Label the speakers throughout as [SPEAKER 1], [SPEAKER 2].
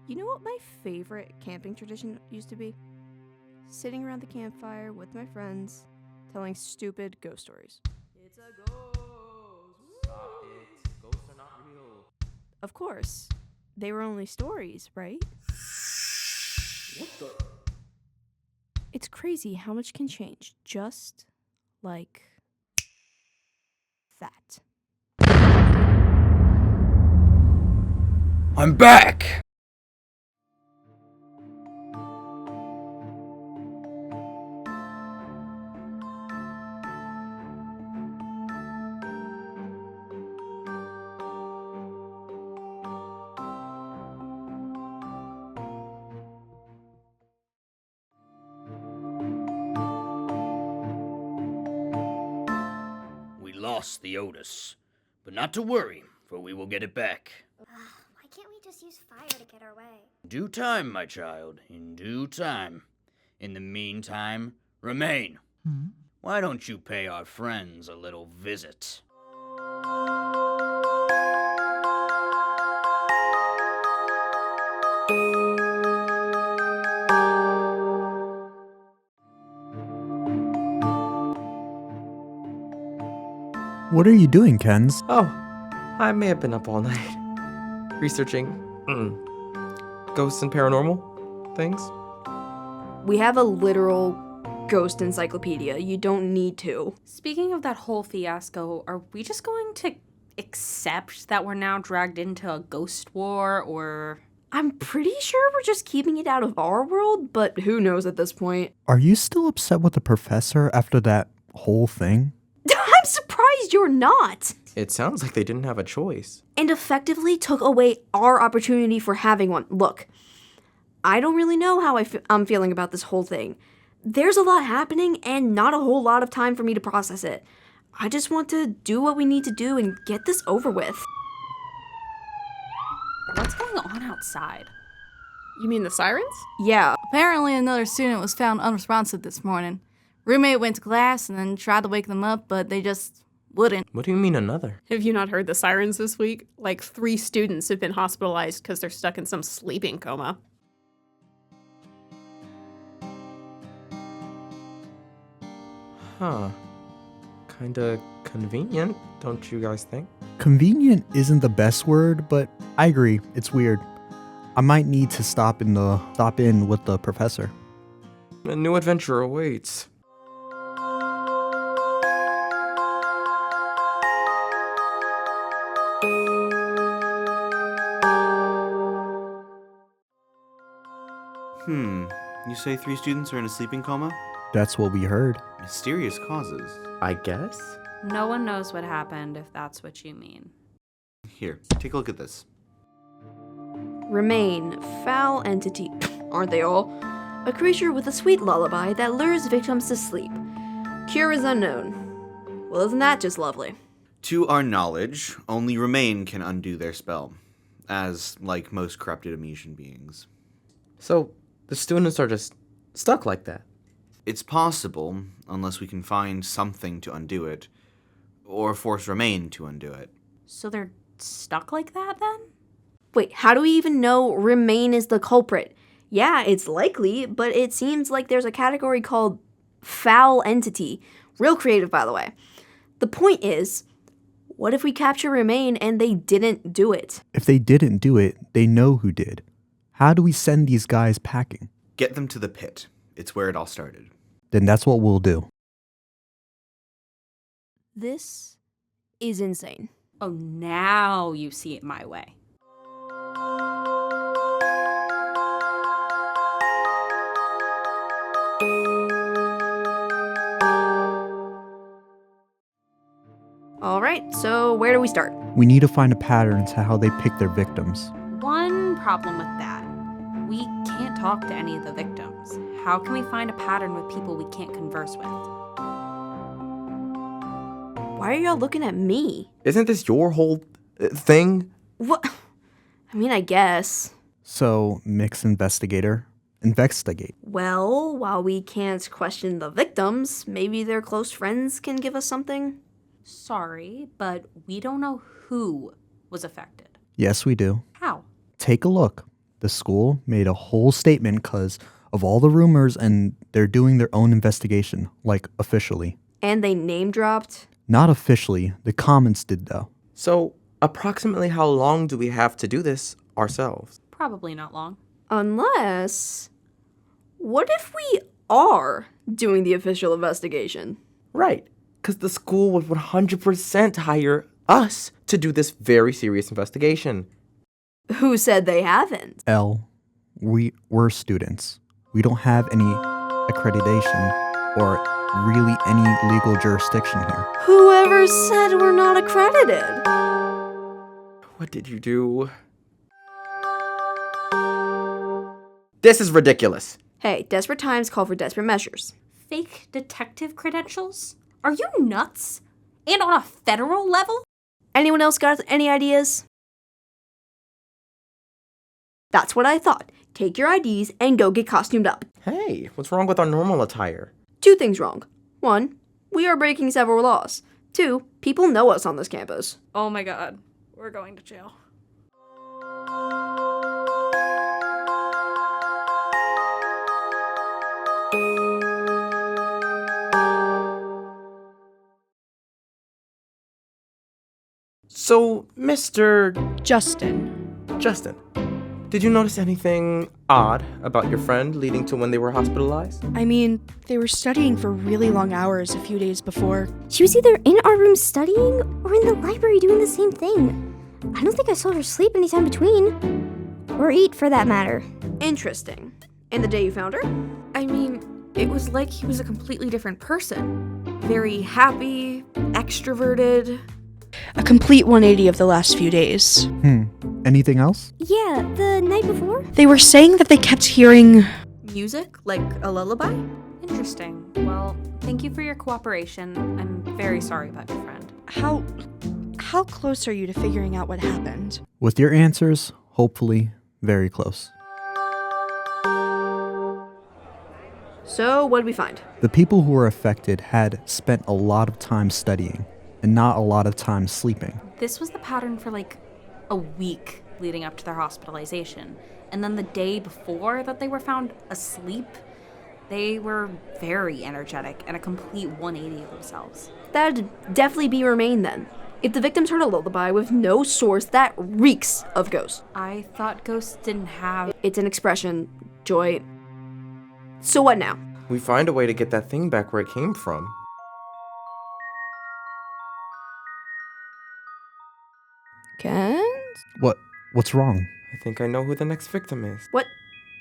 [SPEAKER 1] You know what my favorite camping tradition used to be? Sitting around the campfire with my friends, telling stupid ghost stories.
[SPEAKER 2] It's a ghost. Stop it. Ghosts are not real.
[SPEAKER 1] Of course, they were only stories, right?
[SPEAKER 2] What the?
[SPEAKER 1] It's crazy how much can change, just like that.
[SPEAKER 3] I'm back! We lost the Otis, but not to worry, for we will get it back.
[SPEAKER 4] Why can't we just use fire to get our way?
[SPEAKER 3] In due time, my child, in due time. In the meantime, Remane. Why don't you pay our friends a little visit?
[SPEAKER 5] What are you doing, Kenz?
[SPEAKER 2] Oh, I may have been up all night. Researching ghosts and paranormal things.
[SPEAKER 1] We have a literal ghost encyclopedia. You don't need to.
[SPEAKER 6] Speaking of that whole fiasco, are we just going to accept that we're now dragged into a ghost war, or...
[SPEAKER 1] I'm pretty sure we're just keeping it out of our world, but who knows at this point.
[SPEAKER 5] Are you still upset with the professor after that whole thing?
[SPEAKER 1] I'm surprised you're not.
[SPEAKER 2] It sounds like they didn't have a choice.
[SPEAKER 1] And effectively took away our opportunity for having one. Look, I don't really know how I'm feeling about this whole thing. There's a lot happening and not a whole lot of time for me to process it. I just want to do what we need to do and get this over with.
[SPEAKER 6] What's going on outside?
[SPEAKER 7] You mean the sirens?
[SPEAKER 1] Yeah.
[SPEAKER 8] Apparently another student was found unresponsive this morning. Roommate went to class and then tried to wake them up, but they just wouldn't.
[SPEAKER 2] What do you mean another?
[SPEAKER 7] Have you not heard the sirens this week? Like 3 students have been hospitalized because they're stuck in some sleeping coma.
[SPEAKER 2] Huh. Kinda convenient, don't you guys think?
[SPEAKER 5] Convenient isn't the best word, but I agree, it's weird. I might need to stop in with the professor.
[SPEAKER 2] A new adventure awaits.
[SPEAKER 9] You say 3 students are in a sleeping coma?
[SPEAKER 5] That's what we heard.
[SPEAKER 9] Mysterious causes.
[SPEAKER 2] I guess?
[SPEAKER 6] No one knows what happened, if that's what you mean.
[SPEAKER 9] Here, take a look at this.
[SPEAKER 1] Remane, foul entity, aren't they all? A creature with a sweet lullaby that lures victims to sleep. Cure is unknown. Well, isn't that just lovely?
[SPEAKER 9] To our knowledge, only Remane can undo their spell, as like most corrupted Amnesian beings.
[SPEAKER 2] So, the students are just stuck like that?
[SPEAKER 9] It's possible, unless we can find something to undo it, or force Remane to undo it.
[SPEAKER 6] So they're stuck like that, then?
[SPEAKER 1] Wait, how do we even know Remane is the culprit? Yeah, it's likely, but it seems like there's a category called foul entity. Real creative, by the way. The point is, what if we capture Remane and they didn't do it?
[SPEAKER 5] If they didn't do it, they know who did. How do we send these guys packing?
[SPEAKER 9] Get them to the pit. It's where it all started.
[SPEAKER 5] Then that's what we'll do.
[SPEAKER 1] This is insane.
[SPEAKER 6] Oh, now you see it my way.
[SPEAKER 1] All right, so where do we start?
[SPEAKER 5] We need to find a pattern to how they pick their victims.
[SPEAKER 6] One problem with that. We can't talk to any of the victims. How can we find a pattern with people we can't converse with?
[SPEAKER 1] Why are y'all looking at me?
[SPEAKER 2] Isn't this your whole thing?
[SPEAKER 1] What? I mean, I guess.
[SPEAKER 5] So, mix investigator. Investigate.
[SPEAKER 1] Well, while we can't question the victims, maybe their close friends can give us something?
[SPEAKER 6] Sorry, but we don't know who was affected.
[SPEAKER 5] Yes, we do.
[SPEAKER 6] How?
[SPEAKER 5] Take a look. The school made a whole statement because of all the rumors, and they're doing their own investigation, like officially.
[SPEAKER 1] And they name dropped?
[SPEAKER 5] Not officially. The comments did, though.
[SPEAKER 2] So, approximately how long do we have to do this ourselves?
[SPEAKER 6] Probably not long.
[SPEAKER 1] Unless... What if we are doing the official investigation?
[SPEAKER 2] Right, because the school would 100% hire us to do this very serious investigation.
[SPEAKER 1] Who said they haven't?
[SPEAKER 5] We're students. We don't have any accreditation or really any legal jurisdiction here.
[SPEAKER 1] Whoever said we're not accredited?
[SPEAKER 2] What did you do? This is ridiculous.
[SPEAKER 1] Hey, desperate times call for desperate measures.
[SPEAKER 6] Fake detective credentials? Are you nuts? And on a federal level?
[SPEAKER 1] Anyone else got any ideas? That's what I thought. Take your IDs and go get costumed up.
[SPEAKER 2] Hey, what's wrong with our normal attire?
[SPEAKER 1] 2 things wrong. 1, we are breaking several laws. 2, people know us on this campus.
[SPEAKER 6] Oh my god, we're going to jail.
[SPEAKER 2] So, Mr.
[SPEAKER 10] Justin.
[SPEAKER 2] Did you notice anything odd about your friend leading to when they were hospitalized?
[SPEAKER 10] I mean, they were studying for really long hours a few days before.
[SPEAKER 4] She was either in our room studying or in the library doing the same thing. I don't think I saw her sleep anytime between. Or eat, for that matter.
[SPEAKER 1] Interesting. And the day you found her?
[SPEAKER 11] I mean, it was like he was a completely different person. Very happy, extroverted.
[SPEAKER 10] A complete 180 of the last few days.
[SPEAKER 5] Anything else?
[SPEAKER 4] Yeah, the night before?
[SPEAKER 10] They were saying that they kept hearing...
[SPEAKER 11] Music? Like a lullaby?
[SPEAKER 6] Interesting. Well, thank you for your cooperation. I'm very sorry about your friend.
[SPEAKER 10] How close are you to figuring out what happened?
[SPEAKER 5] With your answers, hopefully, very close.
[SPEAKER 1] So, what did we find?
[SPEAKER 5] The people who were affected had spent a lot of time studying, and not a lot of time sleeping.
[SPEAKER 6] This was the pattern for like a week leading up to their hospitalization. And then the day before that they were found asleep, they were very energetic and a complete 180 of themselves.
[SPEAKER 1] That'd definitely be Remane then. If the victims heard a lullaby with no source, that reeks of ghost.
[SPEAKER 6] I thought ghosts didn't have...
[SPEAKER 1] It's an expression, Joy. So what now?
[SPEAKER 2] We find a way to get that thing back where it came from.
[SPEAKER 1] Ken?
[SPEAKER 5] What's wrong?
[SPEAKER 2] I think I know who the next victim is.
[SPEAKER 1] What?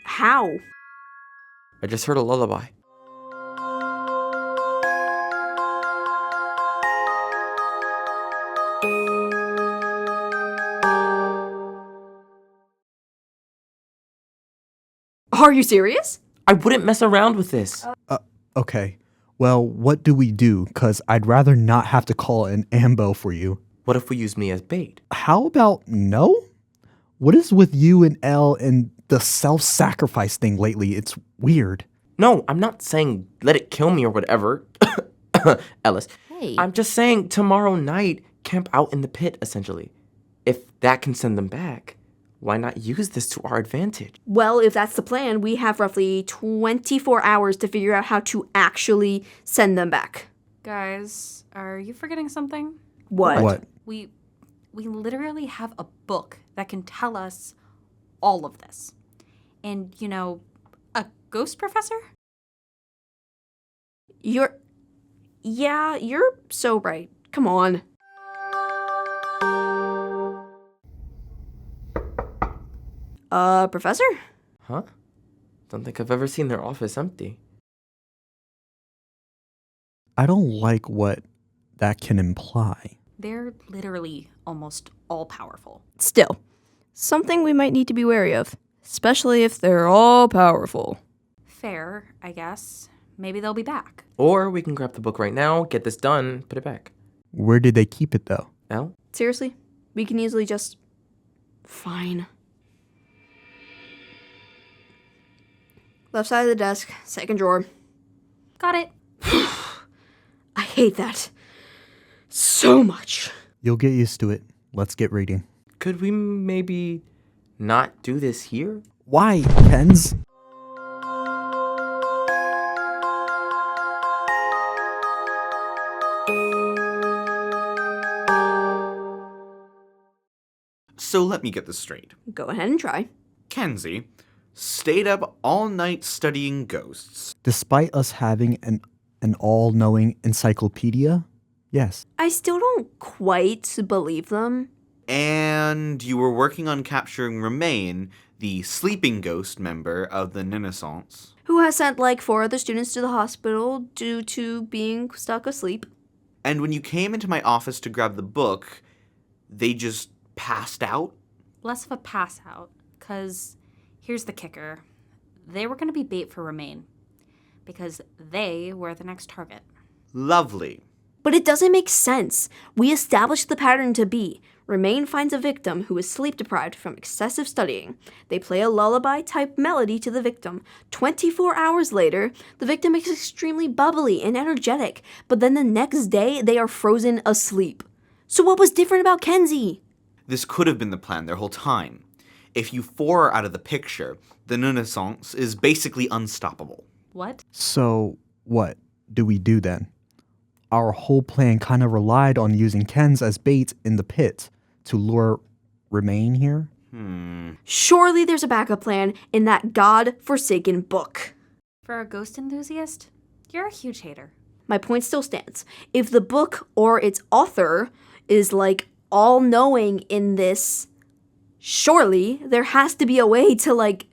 [SPEAKER 1] How?
[SPEAKER 2] I just heard a lullaby.
[SPEAKER 1] Are you serious?
[SPEAKER 2] I wouldn't mess around with this.
[SPEAKER 5] Okay. Well, what do we do? Because I'd rather not have to call an ambo for you.
[SPEAKER 2] What if we use me as bait?
[SPEAKER 5] How about no? What is with you and Elle and the self-sacrifice thing lately? It's weird.
[SPEAKER 2] No, I'm not saying let it kill me or whatever. Ellis.
[SPEAKER 1] Hey.
[SPEAKER 2] I'm just saying tomorrow night, camp out in the pit, essentially. If that can send them back, why not use this to our advantage?
[SPEAKER 1] Well, if that's the plan, we have roughly 24 hours to figure out how to actually send them back.
[SPEAKER 6] Guys, are you forgetting something?
[SPEAKER 1] What?
[SPEAKER 6] We literally have a book that can tell us all of this. And, you know, a ghost professor?
[SPEAKER 1] You're so right. Come on. Professor?
[SPEAKER 2] Huh? Don't think I've ever seen their office empty.
[SPEAKER 5] I don't like what that can imply.
[SPEAKER 6] They're literally almost all-powerful.
[SPEAKER 11] Still, something we might need to be wary of, especially if they're all powerful.
[SPEAKER 6] Fair, I guess. Maybe they'll be back.
[SPEAKER 2] Or we can grab the book right now, get this done, put it back.
[SPEAKER 5] Where did they keep it, though?
[SPEAKER 2] Elle?
[SPEAKER 1] Seriously? We can easily just... Fine. Left side of the desk, second drawer.
[SPEAKER 6] Got it.
[SPEAKER 1] I hate that. So much.
[SPEAKER 5] You'll get used to it. Let's get reading.
[SPEAKER 2] Could we maybe not do this here?
[SPEAKER 5] Why, Kenz?
[SPEAKER 9] So let me get this straight.
[SPEAKER 1] Go ahead and try.
[SPEAKER 9] Kenzie stayed up all night studying ghosts.
[SPEAKER 5] Despite us having an all-knowing encyclopedia? Yes.
[SPEAKER 1] I still don't quite believe them.
[SPEAKER 9] And you were working on capturing Remane, the sleeping ghost member of the Renaissance.
[SPEAKER 1] Who has sent like 4 other students to the hospital due to being stuck asleep.
[SPEAKER 9] And when you came into my office to grab the book, they just passed out?
[SPEAKER 6] Less of a pass out, because here's the kicker. They were going to be bait for Remane, because they were the next target.
[SPEAKER 9] Lovely.
[SPEAKER 1] But it doesn't make sense. We established the pattern to be Remane finds a victim who is sleep-deprived from excessive studying. They play a lullaby-type melody to the victim. 24 hours later, the victim is extremely bubbly and energetic, but then the next day, they are frozen asleep. So what was different about Kenzie?
[SPEAKER 9] This could have been the plan their whole time. If you 4 are out of the picture, the Renaissance is basically unstoppable.
[SPEAKER 6] What?
[SPEAKER 5] So, what do we do then? Our whole plan kind of relied on using Kenz as bait in the pit to lure Remane here?
[SPEAKER 1] Surely there's a backup plan in that god-forsaken book.
[SPEAKER 6] For a ghost enthusiast, you're a huge hater.
[SPEAKER 1] My point still stands. If the book or its author is like all-knowing in this, surely there has to be a way to like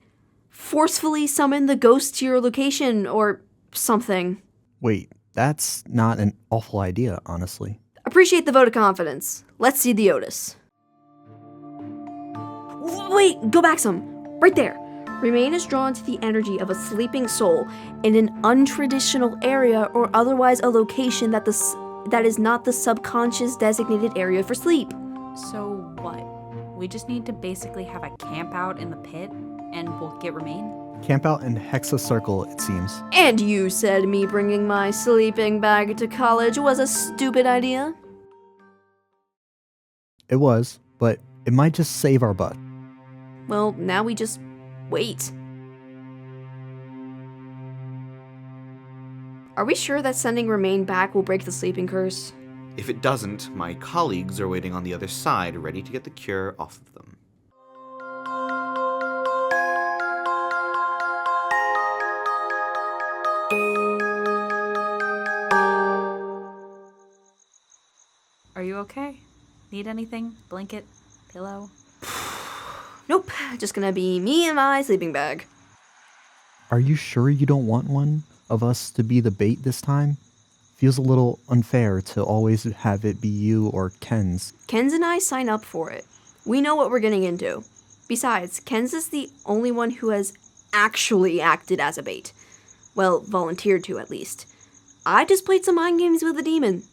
[SPEAKER 1] forcefully summon the ghost to your location or something.
[SPEAKER 5] Wait, that's not an awful idea, honestly.
[SPEAKER 1] Appreciate the vote of confidence. Let's see the Otis. Wait, go back some. Right there. Remane is drawn to the energy of a sleeping soul in an untraditional area or otherwise a location that is not the subconscious designated area for sleep.
[SPEAKER 6] So what? We just need to basically have a camp out in the pit and we'll get Remane?
[SPEAKER 5] Camp out in Hexa Circle, it seems.
[SPEAKER 1] And you said me bringing my sleeping bag to college was a stupid idea?
[SPEAKER 5] It was, but it might just save our butt.
[SPEAKER 1] Well, now we just wait. Are we sure that sending Remane back will break the sleeping curse?
[SPEAKER 9] If it doesn't, my colleagues are waiting on the other side, ready to get the cure off of them.
[SPEAKER 6] Are you okay? Need anything? Blanket? Pillow?
[SPEAKER 1] Nope, just gonna be me and my sleeping bag.
[SPEAKER 5] Are you sure you don't want one of us to be the bait this time? Feels a little unfair to always have it be you or Kenz.
[SPEAKER 1] Kenz and I sign up for it. We know what we're getting into. Besides, Kenz is the only one who has actually acted as a bait. Well, volunteered to at least. I just played some mind games with a demon.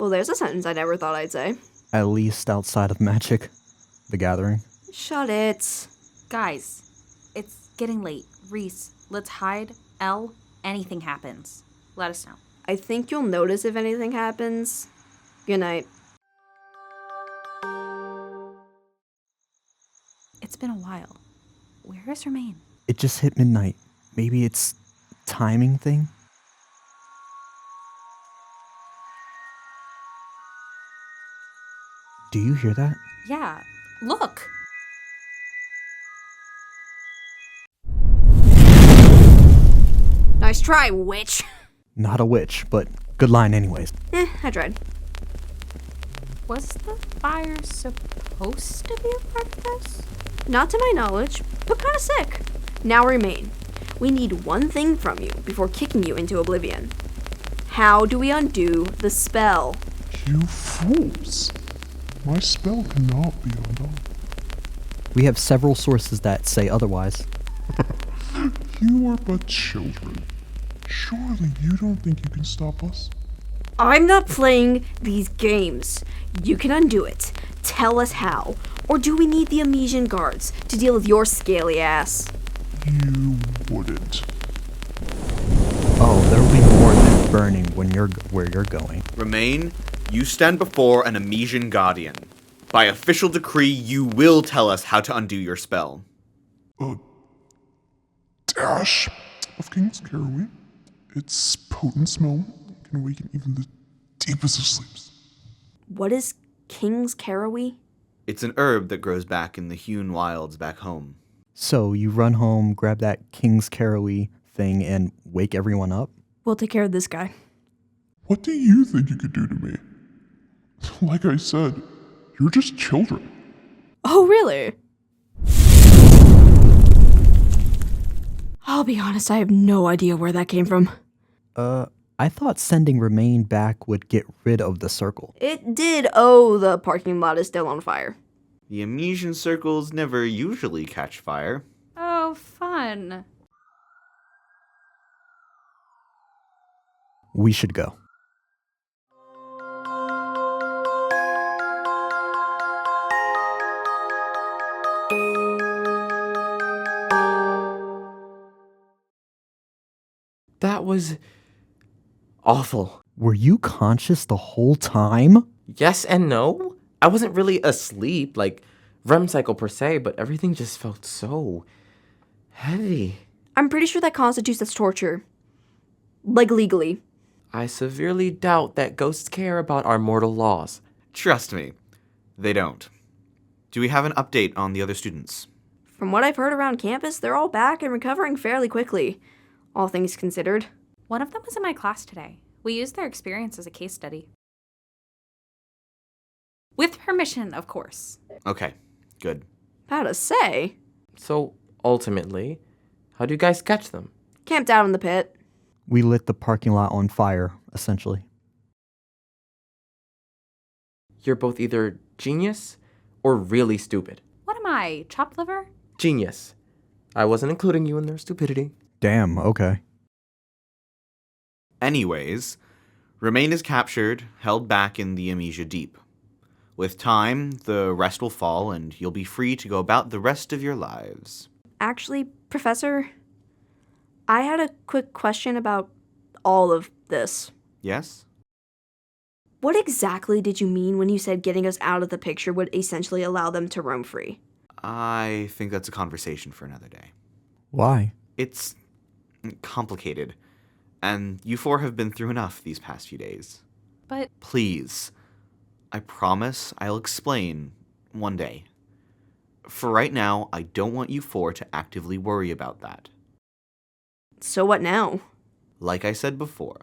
[SPEAKER 1] Well, there's a sentence I never thought I'd say.
[SPEAKER 5] At least outside of Magic, the Gathering.
[SPEAKER 1] Shut it.
[SPEAKER 6] Guys, it's getting late. Reese, let's hide. Elle, anything happens, let us know.
[SPEAKER 1] I think you'll notice if anything happens. Good night.
[SPEAKER 6] It's been a while. Where is Remane?
[SPEAKER 5] It just hit midnight. Maybe it's a timing thing? Do you hear that?
[SPEAKER 6] Yeah, look!
[SPEAKER 1] Nice try, witch.
[SPEAKER 5] Not a witch, but good line anyways.
[SPEAKER 1] I tried.
[SPEAKER 6] Was the fire supposed to be a part of this?
[SPEAKER 1] Not to my knowledge, but kinda sick. Now Remane. We need one thing from you before kicking you into oblivion. How do we undo the spell?
[SPEAKER 12] You fools! My spell cannot be undone.
[SPEAKER 5] We have several sources that say otherwise.
[SPEAKER 12] You are but children. Surely you don't think you can stop us?
[SPEAKER 1] I'm not playing these games. You can undo it. Tell us how. Or do we need the Amesian guards to deal with your scaly ass?
[SPEAKER 12] You wouldn't.
[SPEAKER 5] Oh, there'll be more than burning when you're where you're going.
[SPEAKER 9] Remane, you stand before an Amesian guardian. By official decree, you will tell us how to undo your spell.
[SPEAKER 12] A dash of King's Caraway. Its potent smell can awaken even the deepest of sleeps.
[SPEAKER 1] What is King's Caraway?
[SPEAKER 9] It's an herb that grows back in the hewn wilds back home.
[SPEAKER 5] So you run home, grab that King's Caraway thing, and wake everyone up?
[SPEAKER 10] We'll take care of this guy.
[SPEAKER 12] What do you think you could do to me? Like I said, you're just children.
[SPEAKER 10] Oh, really? I'll be honest, I have no idea where that came from.
[SPEAKER 5] I thought sending Remane back would get rid of the circle.
[SPEAKER 1] It did. Oh, the parking lot is still on fire.
[SPEAKER 9] The Amnesian circles never usually catch fire.
[SPEAKER 6] Oh, fun.
[SPEAKER 5] We should go.
[SPEAKER 2] That was awful.
[SPEAKER 5] Were you conscious the whole time?
[SPEAKER 2] Yes and no. I wasn't really asleep, like REM cycle per se, but everything just felt so heavy.
[SPEAKER 1] I'm pretty sure that constitutes as torture. Like, legally.
[SPEAKER 2] I severely doubt that ghosts care about our mortal laws.
[SPEAKER 9] Trust me, they don't. Do we have an update on the other students?
[SPEAKER 1] From what I've heard around campus, they're all back and recovering fairly quickly, all things considered.
[SPEAKER 6] One of them was in my class today. We used their experience as a case study. With permission, of course.
[SPEAKER 9] Okay, good.
[SPEAKER 1] How to say?
[SPEAKER 2] So, ultimately, how do you guys catch them?
[SPEAKER 1] Camped out in the pit.
[SPEAKER 5] We lit the parking lot on fire, essentially.
[SPEAKER 2] You're both either genius or really stupid.
[SPEAKER 6] What am I, chopped liver?
[SPEAKER 2] Genius. I wasn't including you in their stupidity.
[SPEAKER 5] Damn, okay.
[SPEAKER 9] Anyways, Remane is captured, held back in the Amnesia Deep. With time, the rest will fall, and you'll be free to go about the rest of your lives.
[SPEAKER 1] Actually, Professor, I had a quick question about all of this.
[SPEAKER 9] Yes?
[SPEAKER 1] What exactly did you mean when you said getting us out of the picture would essentially allow them to roam free?
[SPEAKER 9] I think that's a conversation for another day.
[SPEAKER 5] Why?
[SPEAKER 9] It's complicated, and you four have been through enough these past few days.
[SPEAKER 6] But
[SPEAKER 9] Please, I promise I'll explain one day. For right now, I don't want you four to actively worry about that.
[SPEAKER 1] So what now?
[SPEAKER 9] Like I said before,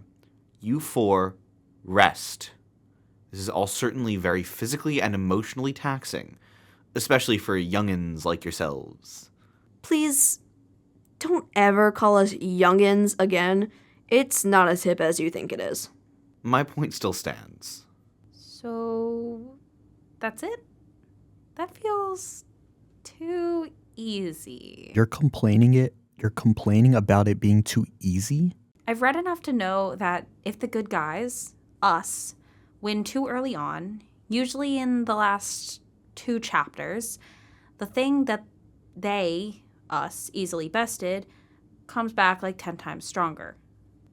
[SPEAKER 9] you four rest. This is all certainly very physically and emotionally taxing, especially for youngins like yourselves.
[SPEAKER 1] Please, don't ever call us youngins again. It's not as hip as you think it is.
[SPEAKER 9] My point still stands.
[SPEAKER 6] so that's it? That feels too easy.
[SPEAKER 5] You're complaining about it being too easy?
[SPEAKER 6] I've read enough to know that if the good guys, us, win too early on, usually in the last 2 chapters, the thing that they, us, easily bested, comes back like 10 times stronger.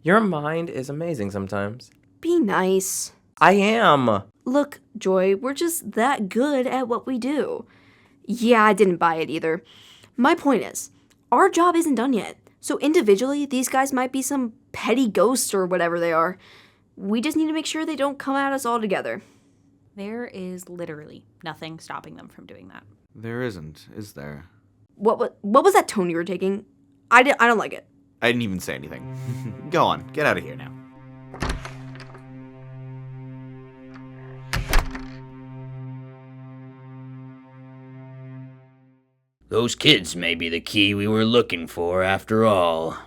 [SPEAKER 2] Your mind is amazing sometimes.
[SPEAKER 1] Be nice.
[SPEAKER 2] I am.
[SPEAKER 1] Look, Joy, we're just that good at what we do. Yeah, I didn't buy it either. My point is, our job isn't done yet. So individually, these guys might be some petty ghosts or whatever they are. We just need to make sure they don't come at us all together.
[SPEAKER 6] There is literally nothing stopping them from doing that.
[SPEAKER 9] There isn't, is there?
[SPEAKER 1] What was that tone you were taking? I don't like it.
[SPEAKER 9] I didn't even say anything. Go on, get out of here now.
[SPEAKER 3] Those kids may be the key we were looking for after all.